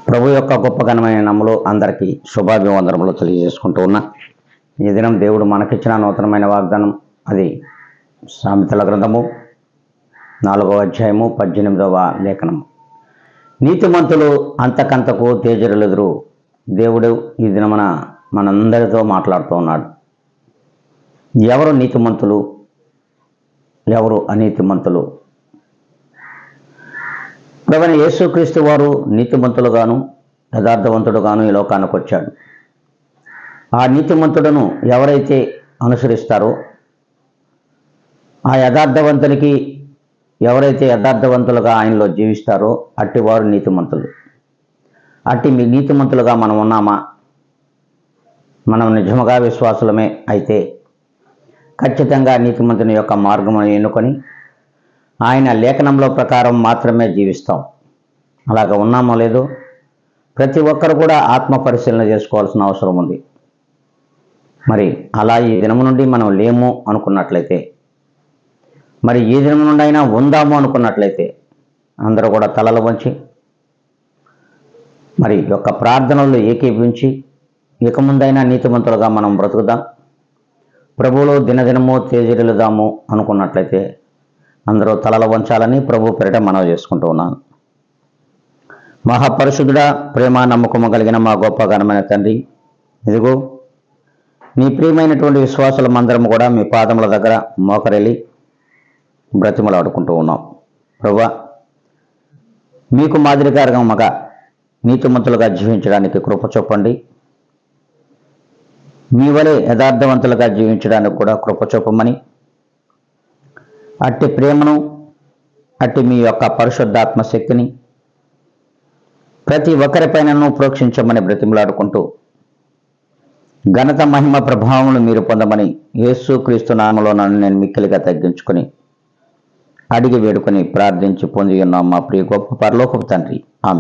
ప్రభు యొక్క గొప్ప ఘనమైన నామములో అందరికీ శుభాభివందనములు తెలియజేసుకుంటూ ఉన్నా. ఈ దినం దేవుడు మనకిచ్చిన నూతనమైన వాగ్దానం, అది సామెతల గ్రంథము 4వ అధ్యాయము 18వ లేఖనము. నీతిమంతులు అంతకంతకు తేజరులెదురు. దేవుడు ఈ దినమున మనందరితో మాట్లాడుతూ ఉన్నాడు. ఎవరు నీతిమంతులు, ఎవరు అనీతిమంతులు? ప్రభువైన యేసుక్రీస్తు వారు నీతిమంతులుగాను యథార్థవంతుడుగాను ఈ లోకానికి వచ్చాడు. ఆ నీతిమంతుడును ఎవరైతే అనుసరిస్తారో, ఆ యథార్థవంతునికి ఎవరైతే యథార్థవంతులుగా ఆయనలో జీవిస్తారో అట్టి వారు నీతిమంతులు. అట్టి మీ నీతిమంతులుగా మనం ఉన్నామా? మనం నిజముగా విశ్వాసులమే అయితే ఖచ్చితంగా నీతిమంతుని యొక్క మార్గమును ఎన్నుకొని ఆయన లేఖనంలో ప్రకారం మాత్రమే జీవిస్తాం. అలాగ ఉన్నామో లేదో ప్రతి ఒక్కరు కూడా ఆత్మ పరిశీలన చేసుకోవాల్సిన అవసరం ఉంది. మరి అలా ఈ దినము నుండి మనం లేము అనుకున్నట్లయితే, మరి ఈ దినము నుండి అయినా ఉందాము అనుకున్నట్లయితే అందరూ కూడా తలలు వంచి మరి యొక్క ప్రార్థనలు ఏకీభవించి ఇక ముందైనా నీతిమంతులుగా మనం బ్రతుకుదాం, ప్రభువులో దినదినము తేజరిల్లుదాము అనుకున్నట్లయితే అందరూ తలలు వంచాలని ప్రభు పేరిట మనవి చేసుకుంటూ ఉన్నాను. మహాపరిశుద్ధుడా, ప్రేమ నమ్మకము కలిగిన మా గొప్ప ఘనమైన తండ్రి, ఇదిగో నీ ప్రియమైనటువంటి విశ్వాసులమందరం కూడా మీ పాదముల దగ్గర మోకరెళ్ళి బ్రతిమలాడుకుంటూ ఉన్నాం. ప్రభువా, మీకు మాదిరిగారమగా నీతిమంతులుగా జీవించడానికి కృప చూపండి. మీ వలె యథార్థవంతులుగా జీవించడానికి కూడా కృప చూపమని, అట్టి ప్రేమను, అట్టి మీ యొక్క పరిశుద్ధాత్మ శక్తిని ప్రతి ఒక్కరిపైనను ప్రోక్షించమని బ్రతిమలాడుకుంటూ, ఘనత మహిమ ప్రభావములు మీరు పొందమని యేసుక్రీస్తు నామములో నన్ను నేను మిక్కిలిగా తగ్గించుకొని అడిగి వేడుకొని ప్రార్థించి పొంది ఉన్నాం మా ప్రియ గొప్ప పరలోకపు తండ్రి. ఆమెన్.